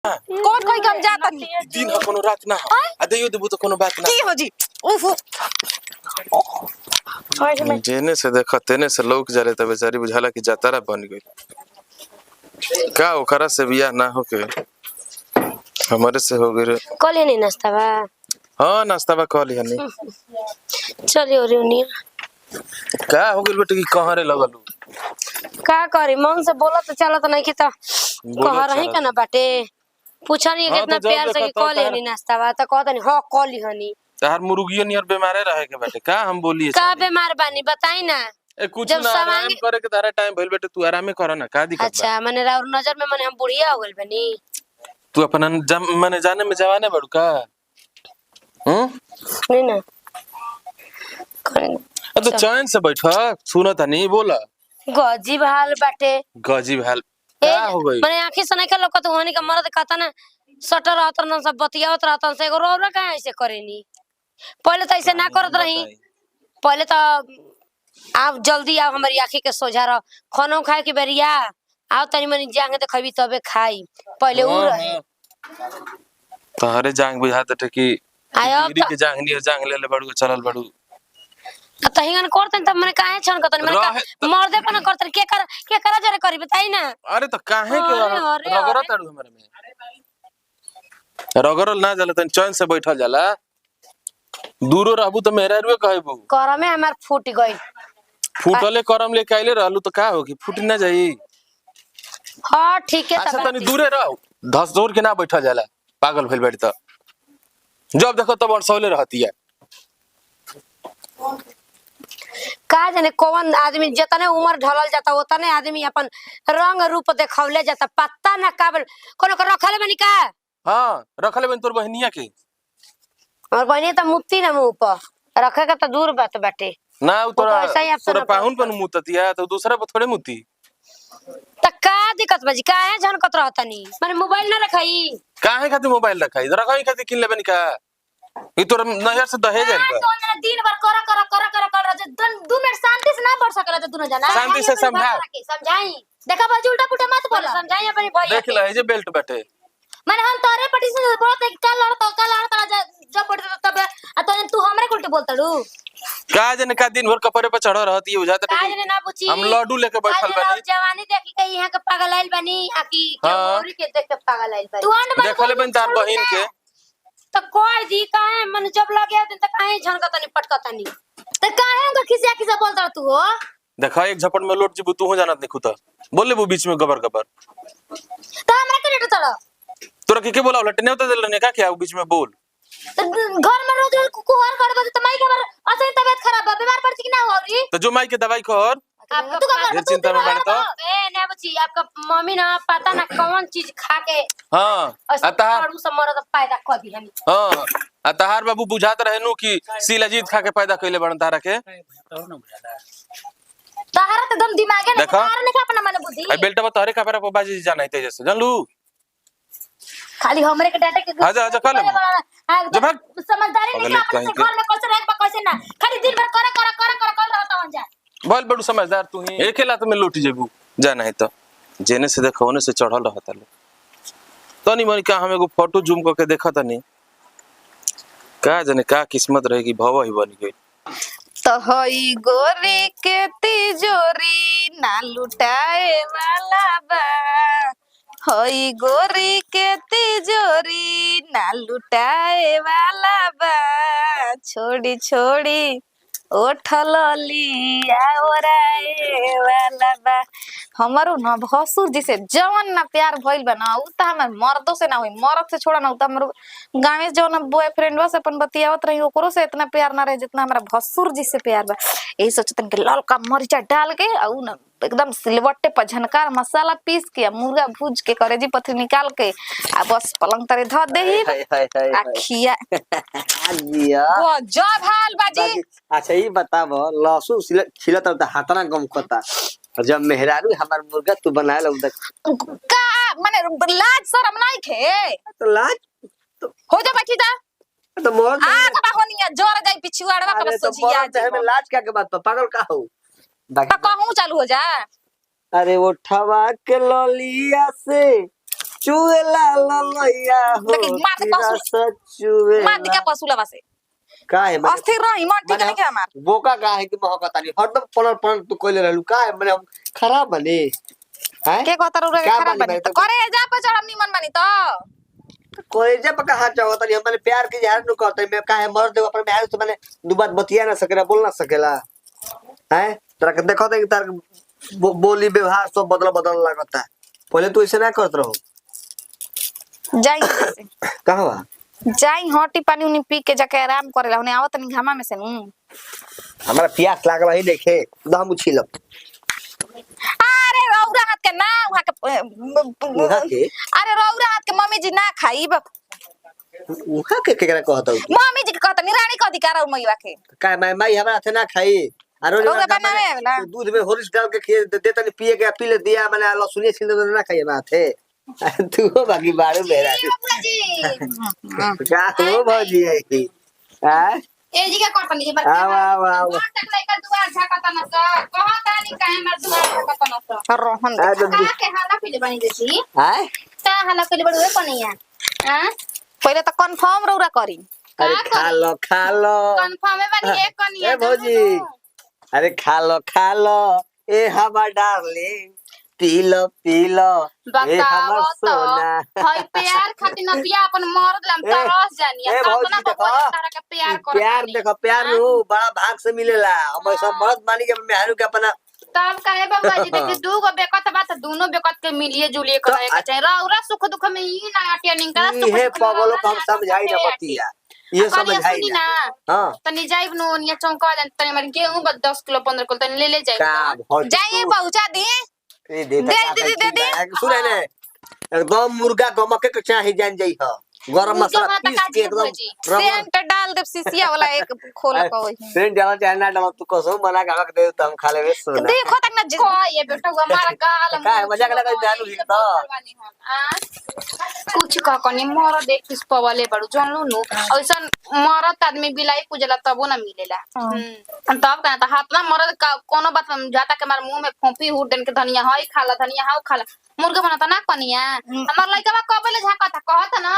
कौन कोई कम जाता नहीं दिन ह कोनो रात ना आ देयो देबू तो कोनो बात ना की हो जी उफ जेने से देखा तेने से लोग जाले त बेचारी बुझाला कि जातारा बन गई का ओकरा से बियाह ना होके हमारे से हो गए। कॉले नहीं नाश्ता बा हां नाश्ता बा कहली हनी चलिए और उन्हीं का हो गेल बेटे की कहां रे लगलू का करी मन से बोला तो चला तो नहीं की तो कह बोलो रही चला का ना बाटे पूछा नहीं हाँ, कितना तो जब प्यार से देखा कि तो कॉले नहीं नाश्ता बा तो कहता नहीं हां कॉली हनी तार मुर्गियो नियर बीमारे रहे के बेटे का हम बोलिए का बीमार बानी बताई ना ए कुछ जब ना आराम समांगे करे के तारा टाइम भइल बेटे तू आराम कर ना का दिक्कत बा अच्छा मैंने राउर नजर में मैंने हम बुढ़िया हो गइल बनी तू अपन माने जाने में जवाने बड़ू का नहीं ना तो चैन से बैठा सुना था नहीं बोला गजीब हाल बाटे गजीब हाल क्या हो गई मैंने आंखें से नहीं कर लोग तो होने का मर्द कहता ना सटर रहता ना सब बतियावत रहता से एगो रोरा काहे ऐसे करेनी पहले तो ऐसे ना करत रही पहले तो आप जल्दी आओ हमारी आंखें के सोझा रहो खानो खाए के बेरिया आओ तनी मनी जांगे तो खबी तबे खाई पहले उ रहे तहरे जांग बुझात थे कि आयो गिरी के जांग नहीं जांग ले बड़ू चलल बड़ू तो हिंगन करतन तब मैंने काहे छन करतन मैंने मर्दे पर न करतन के करा जरे करी बताई ना अरे तो काहे के रगड़ा ताड़ू हमरे में रगड़ल ना जाला तन चैन से बैठल जाला दूरो रहबू तो मेरा रुए कहबू करमे हमार फूट गई फूटले करम लेके आइले रहलू तो का होगी फूट ना जाई हां ठीक है अच्छा तनी दूरे रहो धस जोर के ना बैठल जाला पागल भइल बैठ त जब देखो तब अड़सौले रहती है का जाने कौन आदमी जितने उम्र ढलल जाता उतने आदमी अपन रंग रूप देखावले जाता पत्ता ना काबल कोनो को रखले बनी का हां रखले बन तोर बहनिया के और बहनी तो मुत्ती ना मुंह पर रखे का तो दूर बात बाटे ना तोरा तो तोरा पाहुन पर मुततिया तो दूसरा पर थोड़े मुती त का दिक्कत बाजी काहे झनकत रहतनी माने मोबाइल ना रखाई काहे खातिर मोबाइल रखाई जरा कहीं खातिर किन लेबनी का ई तोर नजर से दहेज आइल बा तो ना दिन भर कर जब 2 मिनट शांति से ना पढ़ सकला तो दोनों जना शांति से समझा समझाई देखा बाजी उल्टा पुल्टा मत बोला समझाई अपनी भैया देख ले जे बेल्ट बैठे माने हम तोरे पटी से बोलत है कल लड़ता जब पढ़ते तब आ तो तू हमरे उल्टे बोलता रू का जने का दिन भर कपड़े पे चढ़ रहती है बुझाता का जाने ना पूछी हम लड्डू लेके बैठल बानी जवानी देख के यहां के पागल आइल बनी आ की के औरी के देख के पागल आइल बनी तू अंड देखले बन तार बहिन के त कोई दी काहे मन जब लगे दिन त काहे झनकतनी पटकतनी तो काहे उनका खिसिया बोलता तू हो देखा एक झपट में लोट जीबू तू हो जानत नहीं खुदा बोले वो बीच में गबर गबर तो हमरा के रेट तोड़ा तोरा के बोला लटने होता दिल ने का क्या बीच में बोल तो घर में रोज कुहर कर दे तो माई खबर असली तबीयत खराब है बीमार पड़ कि ना हो रही तो जो माई के दवाई कर आपका तू का ये चिंता में बैठता ए ना बच्ची आपका मम्मी ना पता ना कौन चीज खा के हां अतहार पड़ू से मरद पैदा कर दी हनी हां अतहार बाबू बुझात रहे नु कि शिलाजीत खा के पैदा कइले बड़न तारा के तहरा तो दम दिमागे ना तहरा नहीं अपना मन बुद्धि ए बेल्टा तोरे कपड़ा पे बाजी जाना है जैसे जान लू खाली हमरे के डाटा के आजा आजा कल जब समझदारी नहीं अपने से घर में कैसे रह कैसे ना खाली दिन भर कर रहता हूं जा बोल बड़ू समझदार तू ही एक लात में लूट जेबू जाना है तो जेने से देखो ओने से चढ़ल रहता लो तनी मनी का हम एगो फोटो जूम करके देखा तनी का जाने का किस्मत रहेगी भव ही बन गई तो हई गोरी के तिजोरी ना लुटाए वाला बा हई गोरी के तिजोरी ना लुटाए वाला बा छोड़ी छोड़ी ओठल लिया ओराए वाला बा हमारो न भसुर जी से जवन ना प्यार भइल बा ना उ त हमर मर्दों से ना होई मर्द से छोड़ा ना उ त हमर गांव में जवन बॉयफ्रेंड बा से अपन बतियावत रही ओकरो से इतना प्यार ना रहे जितना हमारा भसुर जी से प्यार बा यही सोचतन के ललका मरीचा डाल के आ उ ना एकदम सिलवट्टे पर झनकार मसाला पीस के मुर्गा भूज के करेजी पथरी निकाल के आ बस पलंग तरे ध देही आ खिया जिया गजब हाल बाजी अच्छा ये बताबो लहसुन छिलत त हाथना गम खता जब मेहरारू हमार मुर्गा तू बनाए ला का माने लाज शरम नहीं खे तो लाज हो जा बैठी जा तो मोर आ का होनिया जोर जाई पिछुआड़वा का सोचिया तो हमें लाज क्या के बात पर पागल का हो कहूं चालू हो जा अरे वो ठवा के ललिया से चुएला ललैया हो लेकिन मार दे कि पशु रस चुएला मार दिका पशुला बसे का है माने अस्थिर रही मन ठीक नहीं के हमार बोका का है कि महकता नहीं हरदम पलर पलर तू कोइले रहलू का है माने हम खराब बने हैं के कहता रे का खराब बनी बनी भाई तो करे जा पे चढ़म निमन बनी तो कोई जब कहा चाहता नहीं हमने प्यार की जहर नु करते मैं काहे मर दे अपन बिहार से मैंने दो बात बतिया ना सकेला बोल ना सकेला हैं तोरा के देखो तो तार बोली व्यवहार सब बदल लगता है पहले तू ऐसे ना करत रहो जाई जैसे कहां बा जाई हटी पानी उनी पी के जाके आराम करेला उन्हें आवत नहीं घामा में से नु हमारा प्यास लागल है देखे दम उछिल अरे रौरा हाथ के ना वहां उहा के के अरे रौरा हाथ के मम्मी जी ना खाई उहा के केकरा कहता हूं मम्मी जी के कहता नहीं रानी कह अधिकार मैया के का मैं हमारा हाथ ना खाई और रौरा बनावे वाला दूध में हॉर्लिक्स डाल के खिए देता नहीं पिए के पी ले दिया मैंने लहसुन छिल दे ना खाई हमारा थे तू बाकी बारू मेरा क्या हो भौजी है की हां ए जी का कटनी जी वाह तक लइका दुआर झाकता न स कहता नहीं काहे मर दुआर झाकता न स रोहन का के हाला पीले बनी देसी हां का हाला पीले बड़ुए कनिया हां पहले तो कंफर्म रौरा करी अरे खा लो कंफर्म बनी एक कनिया ए भौजी अरे खा लो ए हमार डार्लिंग पी लो ए हमर सोना भाई प्यार खातिर नतिया अपन मर्द लम तरस जानिया ए भौजी कतना देखो, बबली तारा के प्यार कर प्यार देखो प्यार नु बड़ा भाग से मिलेला हम सब मर्द मानी के मेहरू के अपना तब कहे बाबा जी देखी दू गो बेकत बात दोनों बेकत के मिलिए जुलिए करे के चाहिए रौरा सुख दुख में ई ना अटिया निंग करा सुख ये दुख में पगलो रौरा हम ना समझाई ना अटिया। बतिया ये समझाई सुनी ना ना हां तनी जाइब नु निया चौंका जन तनी मर गेहूं बस 10 किलो 15 किलो तनी ले का जाइब भौजी जाइए पहुंचा दी ए दे सुने ने एकदम मुर्गा गमके के चाही जान जाई ह गरम मुर्गा मसाला माता पीस काजी के एकदम भौजी। रबर सेंट डाल दे सीसिया वाला एक खोल को वही सेंट डाला चाहे ना डाला तू कसो मना का दे तो हम खा लेबे सोना देखो तक ना को ये बेटा हमारा गाल का है, मजाक लगा ध्यान रखी तो। कुछ का कनी मोर देख किस पवले बड़ू जानलू नु ऐसन मरत आदमी बिलाई पूजला तबो ना मिलेला तब कहता हाथ ना मरद का कोनो बात में जाता के मार मुंह में फोंपी हुर देन के धनिया हई खाला धनिया हाउ खाला मुर्गा बनाता ना कनिया हमर लइका बा कबे ले झाका था कहता ना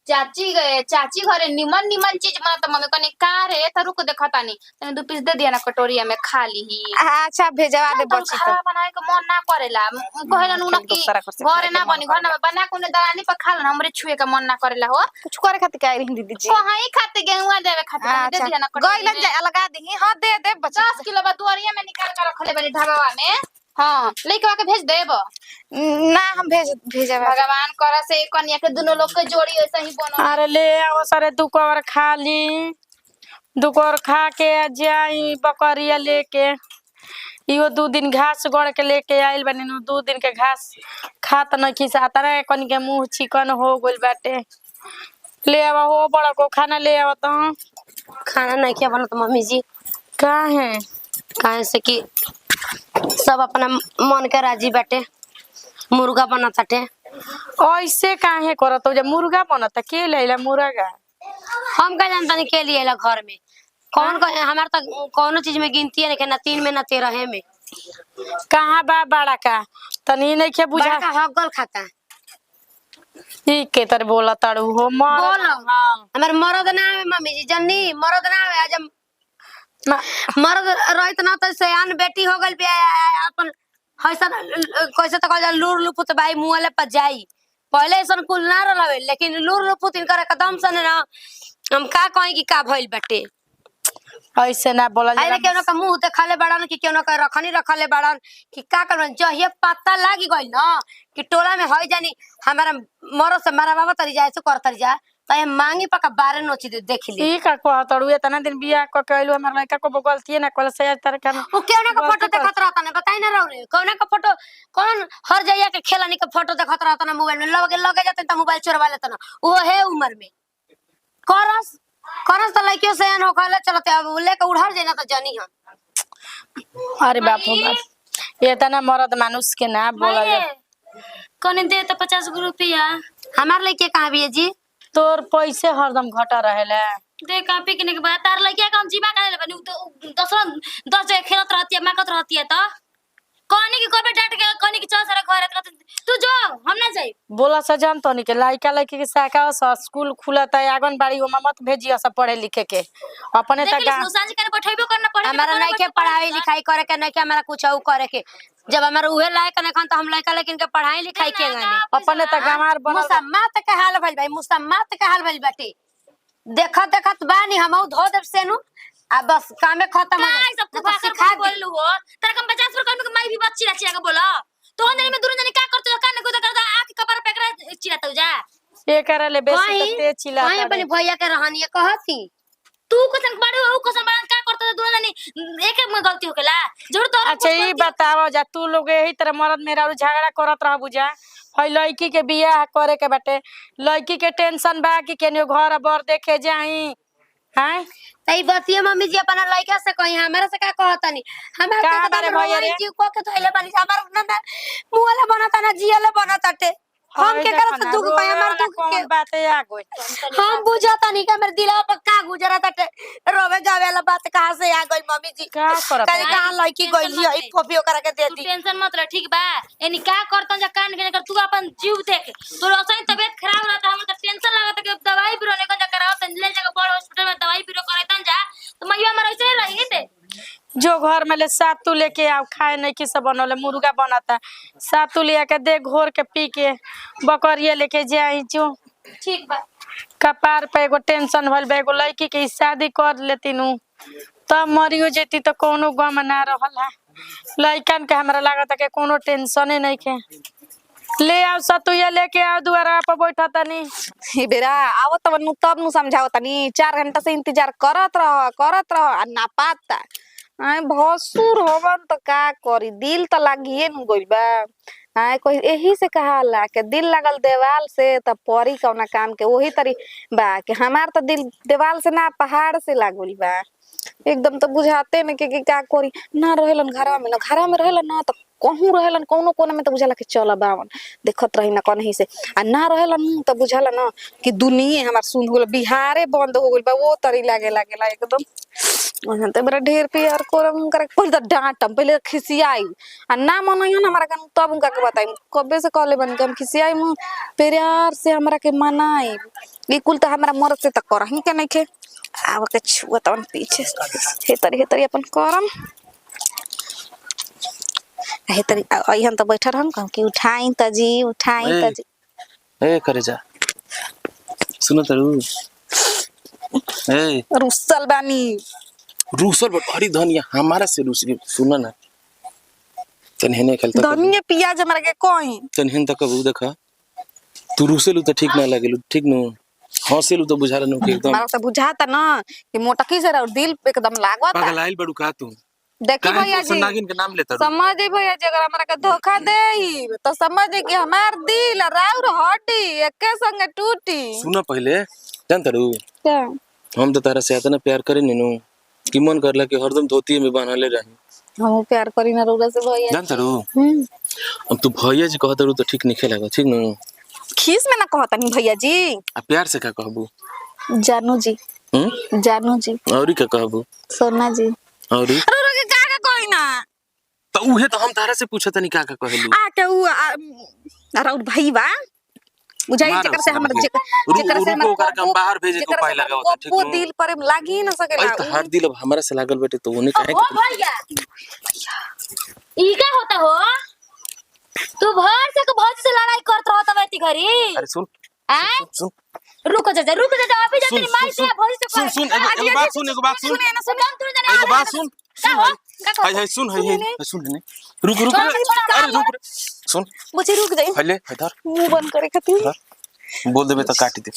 चाची घरे निमन चीज बनाता मम्मी कनी का रे त रुक देखता नहीं तने 2 पीस दे दिया ना कटोरिया में खा ली ही अच्छा भेजवा दे बच्ची तो खाना बनाए के मन ना करेला कहेला नु कि दूसरा कर से घरे ना बनी घर ना बना कोने दलानी पर खा ना हमरे छुए के मन ना करेला हो कुछ करे खातिर का रही दीदी जी कहीं खाते गेहुआ देवे खाते दे दिया ना गइलन जा लगा दी हां दे दे बच्ची 10 किलो बा दुआरिया में निकाल कर रखले बनी ढाबावा में हां लेके आके भेज देब ना हम भेजवा भगवान करा से कन्या के दोनों लोग के जोड़ी ऐसे ही बनो अरे ले आओ सारे दुकोर खा ली दुकोर खा के जाई बकरिया लेके इहो 2 दिन घास गड़ के लेके आइल बनी नु 2 दिन के घास खात न खिसाता रे कनी के मुंह चिकन हो गइल बाटे ले आवा हो बड़ा को खाना ले आवा तो खाना नहीं क्या बनत मम्मी जी काहे काहे से कि सब अपना मन के राजी बाटे मुर्गा बनत बाटे ऐसे काहे करत जब मुर्गा बनत के लेला मुर्गा हम का जानता नहीं के लिए ला घर में कौन हमार तक कोनो चीज में गिनती है नहीं ना 3 में ना 13 में कहाँ बा बड़ा का तनी नहीं के बुझा बड़ा का हगल खाता ई के तर बोला ताड़ू हो मर बोलो हां हमार मरद ना है मम्मी जी जन्नी मरद ना है आज मरद रहित ना तो सयान बेटी हो गइल बे अपन हइसन कैसे तो कहल लूर लुपुत भाई मुंहले पर जाई पहले ऐसन कुल ना रहवे लेकिन लूर लुपुत इनकर एकदम से ना हम का कहीं कि का भइल बाटे ऐसे ना बोला आइले केनो का मुंह देखले बाड़न कि केनो का रखले बाड़न कि का करन जहिए पता लागी गइल ना कि टोला में होई जानी हमारा मरो से मारा बाबा तरी जाए से कर तरी जा तय मांगी पका बारे नोची दे देख ली ई का को तड़ू इतना दिन बियाह को कहलू हमर लड़का को गलती ना कल से तर का वो केनो का फोटो देखत रहता ना बताई ना रहो रे कोना का फोटो कौन हर जइया के खेलानी का फोटो देखत रहता ना मोबाइल में लगे जाते त मोबाइल चोरवा लेता ना वो है उम्र में करस त लइकियो से न होखले चलते अब लेके उड़हर जाइना त जानी हम अरे बाप हो बाप ये तना मर्द मानुष के ना बोला कने दे त 50 रुपया हमार लइके कहां बिए जी तोर पैसे हरदम घटा रहेला दे कापी किने के बाद तार लइके का हम जीवा काले बनी तो 10 जगह खेलत रहती है माकत रहती है त कहनी की कबे डांट के कहनी की चल सारा घर है तू जो हम ना जाई बोला सजन तो के लड़का लड़की के शाखा स्कूल खुलता है आंगनबाड़ी ओमा मत भेजिए सब पढ़े लिखे के अपने देख तक ली सांझ करे बैठेबो करना पड़े हमारा नहीं के पढ़ाई लिखाई करे के नहीं के हमारा कुछ और करे के जब हमारा उहे लायक नहीं खन तो हम लड़का लेकिन के पढ़ाई लिखाई के गाने अपने तक गंवार बनल मुसम्मत के हाल भइल भाई मुसम्मत के हाल भइल बाटे देखत देखत बानी हम धो देव सेनु आ बस कामे खत्म हो काय जाई सब तू भाषा बोललू हो तेरा कम 50 रुपए में माई भी बच्ची रची आके बोला तो अंदर में दूर जाने क्या करते हो कान को करता आके कपर पे कर चिराता जा ये करले बेसी कहीं ते चिल्ला कहीं अपने भैया के रहनिया कहती तू क्वेश्चन पढ़े हो क्वेश्चन बना क्या करते दूर जाने एक एक में गलती होकेला जरूर तो अच्छा ये बताओ जा तू लोग यही तरह मर्द मेरा झगड़ा करत रह बुझा हई लड़की के बियाह करे के बाटे लड़की के टेंशन बा कि केनियो घर बर देखे जाई हैं तई बतिया मम्मी जी अपना लड़का से कहीं हमरा से का कहतनी हमरा का बारे भैया रे? जी को के धइले बानी हमर ना मुआला बनता ना जियाला बनता टे हम के करत दुख कहीं हमर दुख के बात आ गई हम बुझाता नहीं कि मेरे दिलवा पर का गुजरता टे रोवे जावे वाला बात कहां से आ गई मम्मी जी का करत कहीं कहां लड़की गइली है फोफियो करा के दे तू दी टेंशन मत ले ठीक बा एनी क्या करतन जा कान के कर तू अपन जीव देख तोर असली तबीयत खराब रहता हम तो टेंशन लागत कि दवाई बीरो ने जा करावत ले जा बड़ हॉस्पिटल में दवाई बीरो करतन जा तो मैया मर ऐसे रही थे जो घर में ले सातू लेके आओ खाए नहीं की सब बनले मुर्गा बनता सातू ले के दे घोर के पी के बकरिया लेके जाई जो ठीक बा कपार पे एगो टेंशन भइल बा एगो लड़की के शादी कर लेती नु तब मरियो जेती तो कोनो गम ना रहल है लड़कन के हमरा लागत के कोनो टेंशन नहीं के ले आओ सतुया लेके आओ दुआरा पर बैठा तनी हे बेरा आवत तब नु समझावत तनी 4 घंटा से इंतजार करत रह आ ना पाता आय भसुर होवन तो का करी दिल तो लागिए न गइल बा आय कोई यही से कहाला के दिल लागल देवाल से त परी कौना काम के वही तरी बा कि हमार तो दिल देवाल से ना पहाड़ से लागल बा एकदम तो बुझाते न के का करी ना रहेलन घरवा में रहेलन ना तो कहूं रहेलन कोनो कोना में तो बुझाला कि चल बावन देखत रही ना कहीं से आ ना रहेलन तो बुझाला ना कि दुनिया हमार सुन हो बिहारे बंद हो गइल बा वो तरी लागेला एकदम वहां तो बड़ा ढेर प्यार करम कर पहले तो डांटम पहले खिसियाई आ ना मनइयो ना हमरा के तब उनका के बताई कबे से कहले बन के हम खिसियाई मु प्यार से हमरा के मनाई ई कुल तो हमरा मरद से त करही के नहीं के आव के छुआ तवन पीछे हे तरी अपन करम हे तरी अइहन तो बैठा रहम कहम कि उठाई त जी ए करे जा सुनो तरू ए रुसल बानी रूसल बड़ी धनिया हमारा से रूस सुनो ना तनहेने खेलता धनिया पियाज हमरा के कोई तनहेन तक कबू देखा तू रूसेलू तो ठीक ना लगेलू ठीक नु हंसेलू तो बुझाला नु कि एकदम हमरा से बुझाता ना कि मोटकी से और दिल पे एकदम लागत पगलाइल बड़ू का तू देखी भैया जी नागिन के नाम लेता समझ दे भैया जी अगर हमरा के धोखा देई तो समझ दे कि हमार दिल और राउर हड्डी एके संगे टूटी सुनो पहले जानता रू क्या हम तो तारा से इतना प्यार करे नीनू कि मन करला कि हरदम धोती में बांधले रही हम प्यार करी ना रोला से भैया जानता रू अब तू भैया जी कहता रू तो ठीक नहीं खेलेगा ठीक नु खीस में ना कहता नहीं भैया जी आ प्यार से का कहबू जानू जी जानू जी औरी का कहबू सोना जी औरी रोला के का कोई ना तो उहे तो हम तारा से पूछत नहीं का कहलू आ के उ राउर भाई बा बुझाई जेकर से हमर जेकर से हमर ओकर हम बाहर भेजे को पाई लगावत ठीक वो नु दिल पर लागी ना सकेला अरे तो हर दिल अब हमरा से लागल बेटे तो उन्हें काहे ओ भैया ई का होता हो तू भर से भौजी से लड़ाई करत रहत बैठी घरी अरे सुन आय सुन रुको जा अभी जा तेरी माई से भौजी से सुन सुन एगो बात सुन एगो बात सुन एगो बात सुन का हो हाय सुन सुन ने रुक अरे रुक सुन मुझे रुक जाई पहले इधर मुंह बंद करे खातिर बोल देबे तो काट दे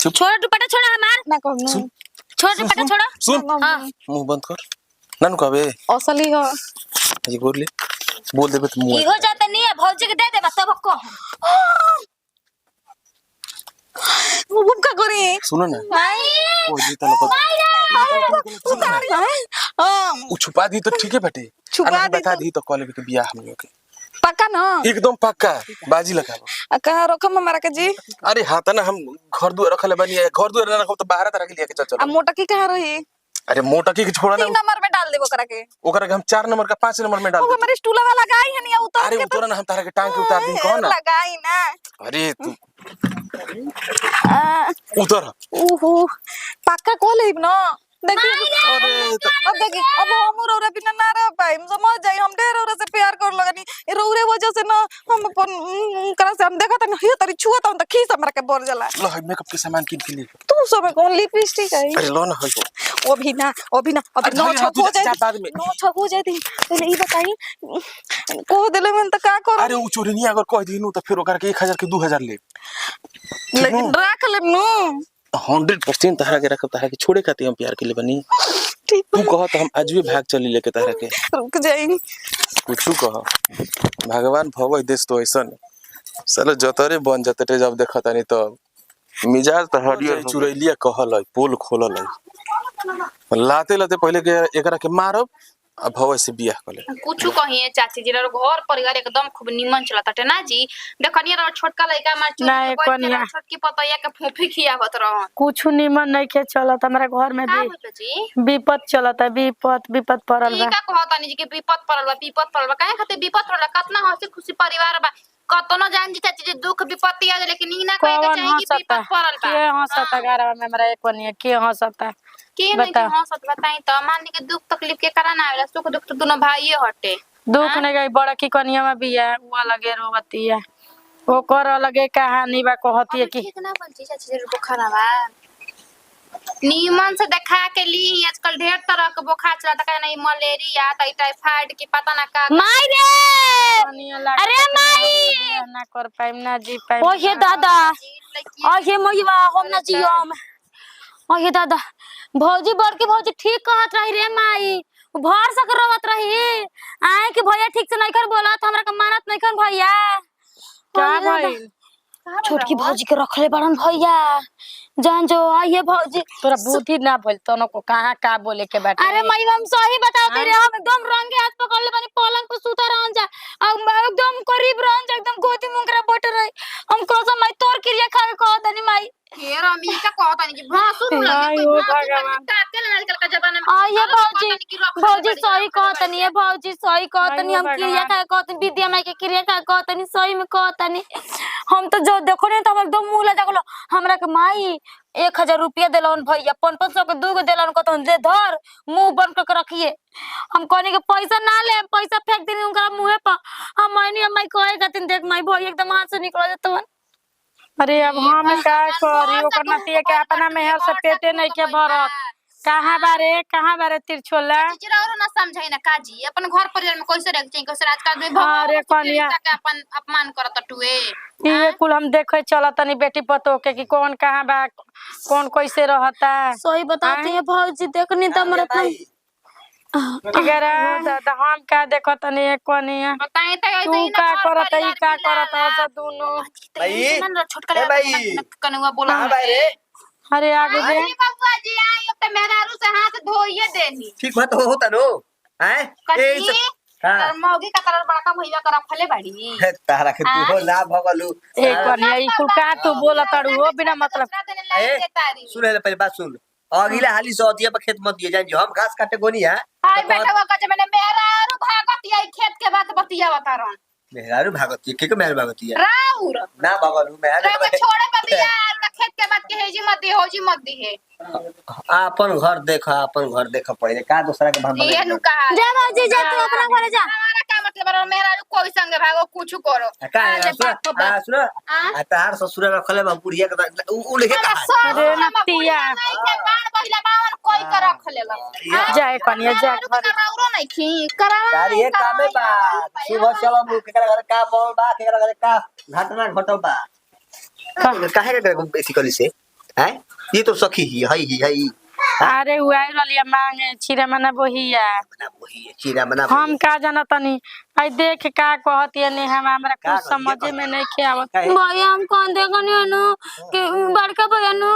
छोड़ दुपट्टा छोड़ा हमार ना कहू छोड़ दुपट्टा छोड़ा सुन हां मुंह बंद कर नानू कहबे असली हो ये बोल देबे तो मुंह ई हो जाता नहीं है भौजी के दे दे बस तब को वो का करे सुनो ना माई ओ जी तला हां उ छुपा दी तो ठीक है बेटे छुपा दी बता दी तो कॉलेज के बियाह हम लोग के पक्का ना एकदम पक्का बाजी लगाबो कहां रखम हमारा के जी अरे हां तना हम घर दुआर रखले बनी घर दुआर ना रखो तो बाहर तरह के लिए के चल आ मोटा की कहां रही अरे मोटकी के छोड़ा 3 ना, नंबर में डाल देबो करा के। ओकरा के हम 4 नंबर का 5 नंबर में डाल वो दे। हमारे स्टूलवा लगाई है नहीं उतार अरे के उतरा ना, हम तारा के टांग के उतार दी कौन ना। लगाई ना। अरे तू आ, उतर। ओहो पक्का को लेब ना। देखिए अरे तो अब देखिए अब हम रौरा बिना ना रह पाए समझ जाई हम ढेर रौरा से प्यार कर लगनी रौरे वजह से ना हम अपन करा से हम देखा त नहीं तरी छुआ त खीस हमरा के बर जाला। लो है मेकअप के सामान किन के लिए। तू सब कौन लिपस्टिक है अरे लो ना है वो भी ना अभी अरे नौ धरी छक हाथ हो जा जाए बाद में। नौ छक हो जाए पहले ई बताई को देले मन त का कर। अरे उ चोरी नहीं अगर कह दिनु तो फिर ओकरा के 1000 के 2000 ले। लेकिन रख ले नु 100% तारा के रखब, तारा के छोड़े खाती हम प्यार के लिए बनी। ठीक तू कह तो हम आज भी भाग चली लेके तारा के। रुक जाई कुछ कह भगवान भव देश तो ऐसा साला जतरे बन जतरे जब देखा तानी तो मिजाज तो हरियर चुरैलिया कहल है पोल खोलल है लाते लाते पहले के एकरा के मारब आ भव से बियाह कले। कुछ कहिए चाची जी घर परिवार एकदम खूब निमन चलता टे ना जी। देखनिया रो छोटका लइका मार नहीं, चोरी कोनिया। छोटकी पतैया के फूफी खियावत रहन। कुछ निमन नहीं के चलत हमारा घर में का भी होता जी विपत चलत है, विपत पड़ल ई बा। का कहतानी जी के विपत पड़ल बा काहे खातिर विपत पड़ल कितना हंसी खुशी परिवार बा कतनो जान जी चाची जी दुख विपत्ति आ लेकिन ई ना कहे के कौन चाहे कि हंसता विपत पड़ल बा। के हंसता गारवा में हमरा एक नहीं के हंसता के नहीं के बता। हंसत बताई त मान ली के दुख तकलीफ के कारण आवेला सुख दुख तो दोनों भाईए हटे। दुख नहीं गई बड़ा की कनिया में भी है वो अलगे रोवती है वो कर अलगे कहानी बा कहती है कि ठीक ना बोलती चाची जी बुखार बा नीमन से देखा के ली आजकल ढेर तरह के बुखार चलता का नहीं मलेरिया त टाइफाइड की पता ना का माई रे कनिया लागे अरे तो माई बियाह ना कर पाइम ना जी पाइम ओ ये दादा ओ ये मोयवा हम ना जियम ओ ये दादा भौजी बड़के भौजी ठीक कहत रही रे माई भर सक रोवत रही आए कि भैया ठीक से नहीं कर बोलत हमरा के मानत नहीं कर भैया क्या ओ ये दादा, भइल छोटकी भौजी के रखले बड़न भैया जान जो आइए भौजी तोरा बुद्धि ना भइल तनो को कहां का बोले के बाटे। अरे मई हम सही बताते रे हम एकदम रंगे हाथ पकड़ ले बनी पलंग पे सुता रहन जा अब एकदम करीब रहन जा एकदम गोदी मुंगरा बैठ रही हम कसम मई तोर क्रिया खावे कहत नहीं माई केर अमी का कहतानी कि भासुर लगे आई कोई हो भासुर भगवान। ताके ना आजकल का जमाना में आइए भौजी भौजी सही कहत कहतनी नहीं है भौजी सही कहत नहीं हम आइयो क्रिया भगवान। खावे कहत विद्या माई के क्रिया खावे कहत नहीं सही में कहत नहीं हम तो जो देखो नहीं तो हम एकदम मुंह लगा गेलो हमरा के माई 1000 रुपया दिलन भैया 500 के 2 गो दिलन को दे धर मुंह बंद करके रखिए हम कहने के पैसा ना ले पैसा फेंक देनी उनका मुंह पर हम मायनी माई कहे खातिर देख माई भैया एकदम हाथ से निकल जात अरे अब हम का करी ओकर नतिया के अपना मेहर से पेटे नहीं के भरत कहां बारे तिरछोला चिचिरा और ना समझाई ना काजी अपन घर परिवार में कैसे रह चाहिए कैसे आजकल में अरे कनिया। के अपन अपमान करत टुए ये कुल हम देखे चला तनी बेटी पतो के कि कौन कहां बा कौन कैसे रहता सही बताते हैं भौजी देखनी तो हमरा दादा हम का देखो तनी एक कनिया बताई त ऐसे तू ही का ना करत ई का करत सब दोनों भाई, छोटका ए भाई, कनुआ बोला कहाँ भाई रे अरे आगे दे अरे बाबूआ जी आई अब त मेहरारू से हाथ धोइए देनी ठीक बात होता नो हैं कनी हां तर मौगी का तरह बड़का भैया कर रखले बाड़ी तारा के तू हो ना भगलू एक कनिया ई कुल का तू बोला ताड़ू हो बिना मतलब सुन ले पहले बात सुन अगला हाली सौतिया पर खेत मत दिए जान जो हम घास काटे गोनी है हाय बेटा वो कजे मैंने मेहरारू भागत आई खेत के बात बतिया बतारन मेहरारू भागती के मेहर भागती है राउर ना भगलू रे मेहर छोड़े बबिया और खेत के बात के हेजी मत दी होजी मत दी है अपन घर देखा पहले का दूसरा के भंबल ये नु कहा जा भौजी जा तू अपना घरे जा हमारा का मतलब है मेहरारू कोई संगे भागो कुछ करो का है सुन आ तार ससुर रखले बा बुढ़िया के उ लेके कहा अरे नतिया बाण पहिला बावन कोई कर रख लेला जाए कनिया जा घर राउरो नहीं खी करा यार ये कामे बा सुबह चलो मुंह के घर का बोल बा के घर का घटना घटल बा काहे के बेसिकली से हैं ये तो सखी ही अरे उआई रलिया मांगे छिरा मना बोहिया बना वही चीरा बना हम का जाना तनी आई देख का कहती है हम हमरा का कुछ समझ में नहीं के आवत काहे? भैया हम कौन देखनी है नु कि बड़का भैया नु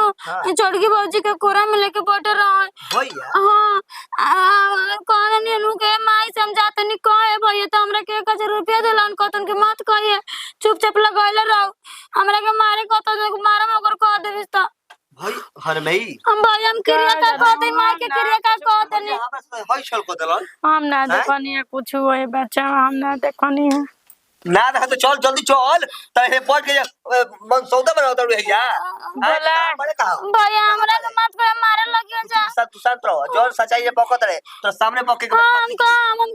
छोटकी भौजी के कोरा में लेके बैठ रहा भैया हाँ कौन नहीं नु के माई समझाते नहीं कहे भैया तो हमरा के 1000 रुपया दिलन कतन के मत कहिए चुपचाप लगाइले रहो हमरा के मारे कतन मारे मगर कह देबिस त हई हर मई हम भाई हम क्रिया का कहते माई के क्रिया का कहते नहीं हई छल को दलन हम ना हैं? देखनी है कुछ हुए बच्चा हम ना देखनी है ना रहा तो चल जल्दी चल तहे पट के मन सौदा बनाओ तड़ू हैया बोला। बड़े का भैया हमरा के मत कर मारे लगियो जा तू शांत रहो जोर सच्चाई ये पकत रहे तो सामने पके के हम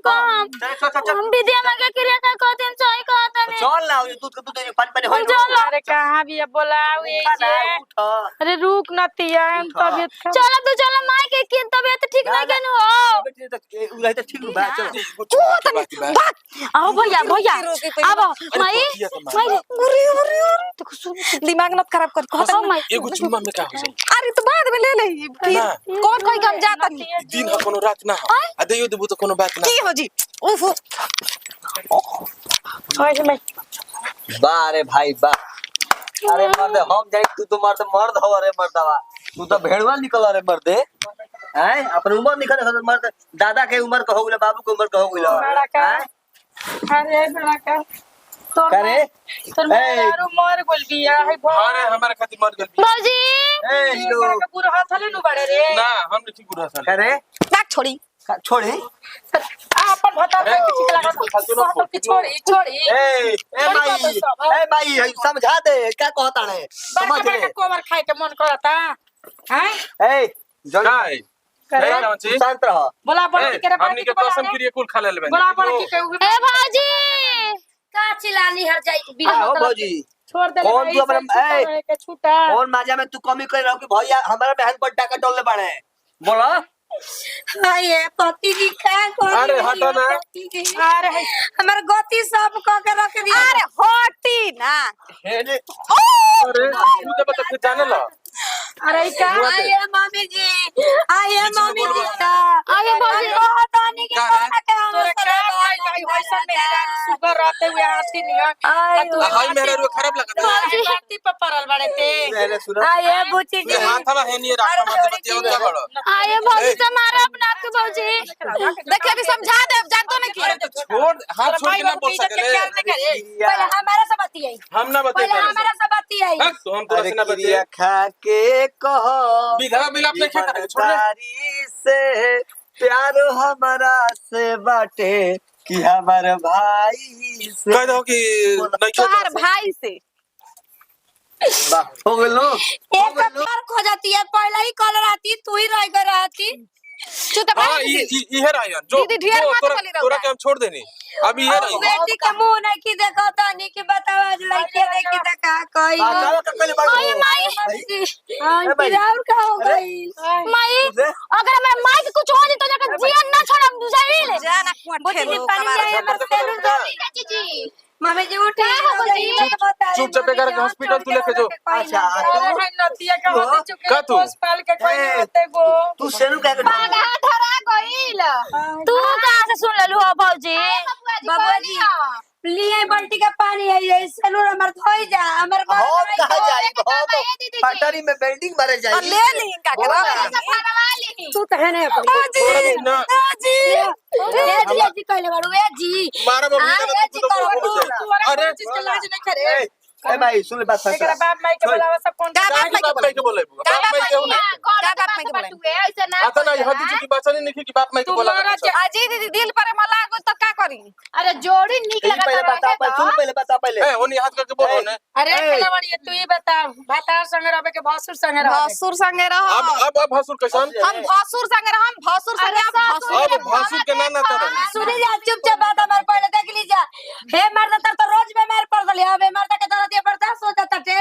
काम चल हम विद्या में के क्रिया का कहते हैं सही कहते नहीं चल ना ये दूध के दूध पानी पानी होई चल अरे कहां भी बोलाओ ये उठ अरे रुक न तिया हम तबीयत चलो तू चलो माई के तबीयत ठीक नहीं केनु हो उलाई तो ठीक बा चल आओ भैया भैया अब माई माई गुरी गुरी तो सुन दिमाग मत खराब कर कहत माई एगो चुम्मा में का हो जाई अरे तो बाद में ले ले फिर कौन कोई काम जाता नहीं दिन ह कोनो रात ना हो आ देयो देबू तो कोनो बात ना की हो जी उफ बा रे भाई बा अरे मर्द हम जाई तू तो मर्द हो अरे मर्दवा तू तो भेड़वा निकल अरे मर्दे हैं अपन उम्र निकल मर्द दादा के उम्र का हो गेल बाबू के उम्र का हो गेल अरे बड़ा का करे तोर मारो मर गोल बिया है अरे हमारे खातिर मर गेल बाबूजी ए हीरो का पूरा हाथ हले नु बड़े रे ना हम नहीं बुरा साल करे बात छोड़ी छोड़ी अपन भता के ठीक लगा तो की छोड़ी ए भाई समझा दे क्या कहता है समझ ले कोमर खाए के मन करता हैं ए जल काय तू शांत रह बोला बोला के हमनी के कसम क्रिया कुल खा लेले बोला बोला के ए भाजी का चिल्लानी हर जाई बिना आओ मतलब भौजी छोड़ दे कौन तू अपना के छूटा कौन माजा में तू कमी कर रहा कि भैया हमारा बहन पर टाका टोलने पड़े बोला ये पति जी का कर अरे हटो ना अरे हमार गति सब क के रख दिया अरे हटी ना हेने अरे तू तो बता फिर जाने ला अरे क्या आइए मम्मी जी आइए मम्मी जी आगे भाजी तानी के कोना के हम तोरे का भाई वैसा मेरा सुगर रहते हुए आती नहीं हाय मेरा रो खराब लगा भाजी धरती पर पड़ल बड़े ते मेरे सुनो आइए बुची जी ये हाथ वाला है नहीं रखा मत बतियो क्या बड़ो आए भाजी से मारा अपना के भाजी देखिए अभी समझा दे जानतो नहीं कि छोड़ हाथ छोड़ के ना बोल सके पहले हमारा से बतियाई हम ना बते पहले हमारा से बतियाई तो हम तो अरे ना बते क्रिया खा के कहो विधवा बिल अपने खाता छोड़ दे ईमानदारी से प्यार हमारा से बाटे कि हमारे भाई से कह दो कि नहीं तोहार भाई से हो गेलो एक बार खो जाती है पहले ही कॉल रहती तू ही रह गई रहती चुप हां ये रायन जो दीदी ढेर मत तोरा बोली रहो तोरा के हम छोड़ देनी अभी ये रही बेटी के मुंह नहीं की देखो तानी की बताओ आज लड़के देखी तो का कही बाजारो के पहले बात ओए माई हां किरार का हो गई माई अगर हमारे माई के कुछ हो जाए तो जाकर जीवन ना छोड़म बुझाई ले जाना बुची जी ठेलो पानी कमार आए मत सेलून चाची मम्मी जी उठे चुपचाप बेकार के हॉस्पिटल तू लेके जो अच्छा नतिया का होते चुके का तू? पोस पाल के कोई ए, होते गो तू सेनु का बागा धरा गइल तू कहां से सुन लेलू हो भौजी बाबा जी लिए बाल्टी का पानी है ये सेलून हमर धोई जा हमर घर हम कहा जाई हम पटरी में बेल्डिंग मारे और जाई ले ली का करा तू तो है ना थोड़ा दिन ना जी ए जी कहले बाड़ू ए जी मारा बाबू हाँ, ना ये तू तो जी बोल करो, बोल अरे चीज के लाज नहीं करे ए भाई सुन ले बात सच एकरा बाप माई के बुलावा सब कौन का बात में बाप माई के बोले बाप माई के होने का बात में बोले आता ना हद की बात नहीं कि बाप माई के बोला अजी दीदी दिल पर मला गो तो का करी अरे जोड़ी निक पहले बता पहले बता पहले ए ओनी हाथ करके बोलो ने अरे खेलवाड़ी तू ही बता भातार संग रहबे के भसुर संग रहबे भसुर संगे रहो अब भसुर कैसन हम भसुर संगे रहो हम भसुर संगे अब भसुर के ना तरह सुनी जा चुपचाप बात हमार पहले देख लीजा हे मर्द तर तो रोज बीमार पड़ गली अब मर्द के तरह दिए बर्दाश्त हो जाता टे